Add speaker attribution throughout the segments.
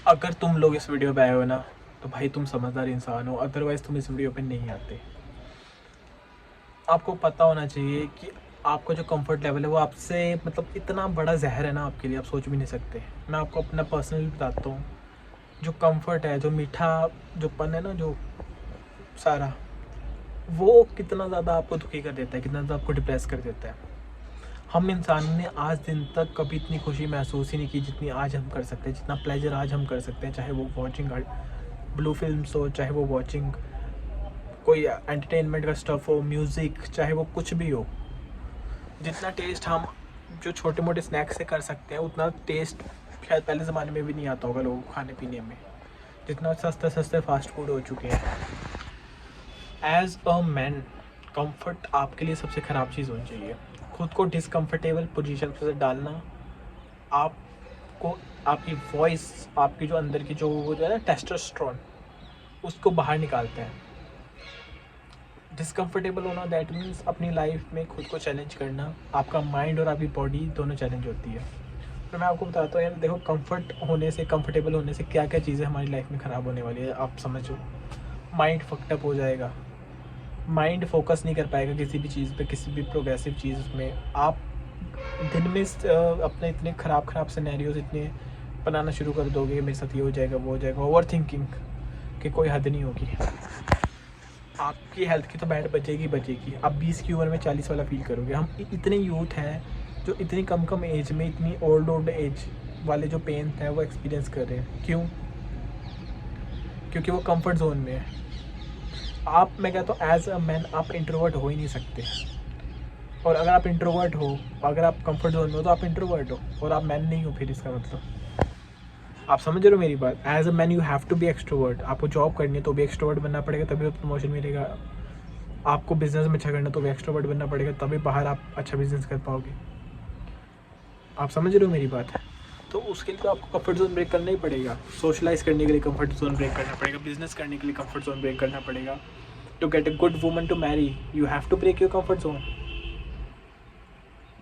Speaker 1: अगर तुम लोग इस वीडियो पे आए हो ना, तो भाई तुम समझदार इंसान हो, अदरवाइज़ तुम इस वीडियो पे नहीं आते। आपको पता होना चाहिए कि आपका जो कंफर्ट लेवल है वो आपसे मतलब इतना बड़ा जहर है ना आपके लिए, आप सोच भी नहीं सकते। मैं आपको अपना पर्सनली बताता हूँ, जो कंफर्ट है, जो मीठा जो पन है ना, जो सारा, वो कितना ज़्यादा आपको दुखी कर देता है, कितना ज़्यादा आपको डिप्रेस कर देता है। हम इंसान ने आज दिन तक कभी इतनी खुशी महसूस ही नहीं की जितनी आज हम कर सकते हैं, जितना प्लेजर आज हम कर सकते हैं, चाहे वो वॉचिंग ब्लू फिल्म्स हो, चाहे वो वॉचिंग कोई एंटरटेनमेंट का स्टफ़ हो, म्यूज़िक, चाहे वो कुछ भी हो। जितना टेस्ट हम जो छोटे मोटे स्नैक्स से कर सकते हैं, उतना टेस्ट शायद पहले ज़माने में भी नहीं आता होगा लोगों को खाने पीने में, जितना सस्ते सस्ते फास्ट फूड हो चुके हैं। एज अ मैन, कंफर्ट आपके लिए सबसे ख़राब चीज़ होनी चाहिए। खुद को डिसकंफर्टेबल पोजीशन से डालना आपको, आपकी वॉइस, आपकी जो अंदर की जो वो जो है ना टेस्टोस्टेरोन, उसको बाहर निकालते हैं। डिसकंफर्टेबल होना दैट मीन्स अपनी लाइफ में खुद को चैलेंज करना। आपका माइंड और आपकी बॉडी दोनों चैलेंज होती है। तो मैं आपको बताता हूँ यार, देखो कंफर्ट होने से, कंफर्टेबल होने से क्या क्या चीज़ें हमारी लाइफ में ख़राब होने वाली है आप समझो। माइंड फक्टअप हो जाएगा, माइंड फोकस नहीं कर पाएगा किसी भी चीज़ पे, किसी भी प्रोग्रेसिव चीज़ में। आप दिन में अपने इतने ख़राब ख़राब सिनेरियोज इतने बनाना शुरू कर दोगे, मेरे साथ ये हो जाएगा, वो हो जाएगा, ओवर थिंकिंग कि कोई हद नहीं होगी। आपकी हेल्थ की तो बैड बचेगी बचेगी, आप 20 की उम्र में 40 वाला फील करोगे। हम इतने यूथ हैं जो इतनी कम कम एज में इतनी ओल्ड एज वाले जो पेन है वो एक्सपीरियंस कर रहे हैं। क्यों? क्योंकि वो कंफर्ट जोन में है। आप, मैं कहता हूँ एज अ मैन आप इंट्रोवर्ट हो ही नहीं सकते। और अगर आप इंट्रोवर्ट हो, अगर आप कंफर्ट जोन में हो, तो आप इंट्रोवर्ट हो और आप मैन नहीं हो। फिर इसका मतलब आप समझ रहे हो मेरी बात। As a man you have to be extrovert. आपको जॉब करनी है तो भी एक्सट्रोवर्ट बनना पड़ेगा, तभी प्रमोशन मिलेगा। आपको बिजनेस में अच्छा करना तो भी एक्सट्रोवर्ट बनना पड़ेगा, तभी बाहर आप अच्छा बिजनेस कर पाओगे। आप समझ रहे हो मेरी बात। तो उसके लिए तो आपको कंफर्ट जोन ब्रेक करना ही पड़ेगा। सोशलाइज करने के लिए कंफर्ट जोन ब्रेक करना पड़ेगा, बिजनेस करने के लिए कंफर्ट जोन ब्रेक करना पड़ेगा। To get a good woman to marry you have to break your comfort zone.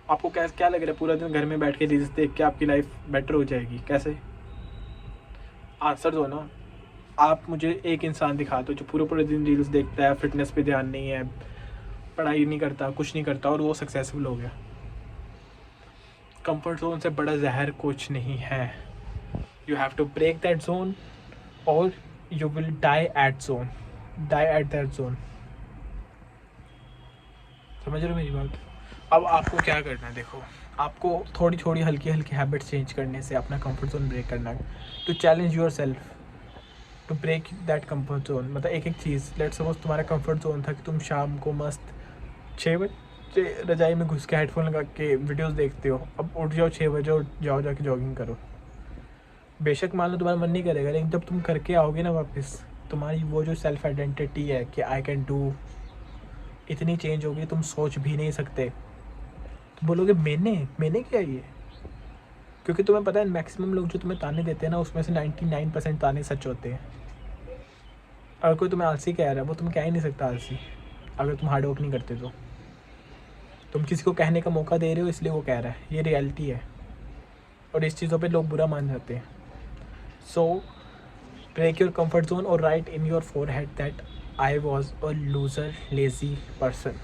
Speaker 1: आपको क्या लग रहा है पूरा दिन घर में बैठ के रील्स देख के आपकी लाइफ बेटर हो जाएगी? कैसे? आंसर दो ना। आप मुझे एक इंसान दिखा दो जो पूरे पूरे दिन रील्स देखता है, फिटनेस पे ध्यान नहीं है, पढ़ाई नहीं करता, कुछ नहीं करता और वो सक्सेसफुल हो गया। कंफर्ट जोन से बड़ा जहर कुछ नहीं है। You have to break that zone और you will die at zone, die at that zone. समझ रहे हो मेरी बात। अब आपको क्या करना है, देखो आपको थोड़ी थोड़ी हल्की हल्की हैबिट्स चेंज करने से अपना कंफर्ट जोन ब्रेक करना है। To challenge yourself to break that comfort zone. मतलब एक एक चीज़, लेट सपोज तुम्हारा कंफर्ट जोन था कि तुम शाम को मस्त 6 बजे रजाई में घुस के हेडफोन लगा के वीडियोस देखते हो। अब उठ जाओ 6 बजे और जाओ जाके जॉगिंग करो। बेशक मान लो तुम्हारा मन नहीं करेगा, लेकिन जब तुम करके आओगे ना वापस, तुम्हारी वो जो सेल्फ आइडेंटिटी है कि आई कैन डू, इतनी चेंज होगी तुम सोच भी नहीं सकते। तो बोलोगे मैंने मैंने क्या ये? क्योंकि तुम्हें पता है मैक्सिमम लोग जो तुम्हें ताने देते हैं ना, उसमें से 99% ताने सच होते हैं। अगर कोई तुम्हें आलसी कह रहा है, वो तुम्हें कह ही नहीं सकता आलसी, अगर तुम हार्ड वर्क नहीं करते तो। तुम किसी को कहने का मौका दे रहे हो इसलिए वो कह रहा है, ये रियलिटी है। और इस चीज़ों पे लोग बुरा मान जाते हैं। So break your comfort zone और right in your forehead that I was a loser lazy person.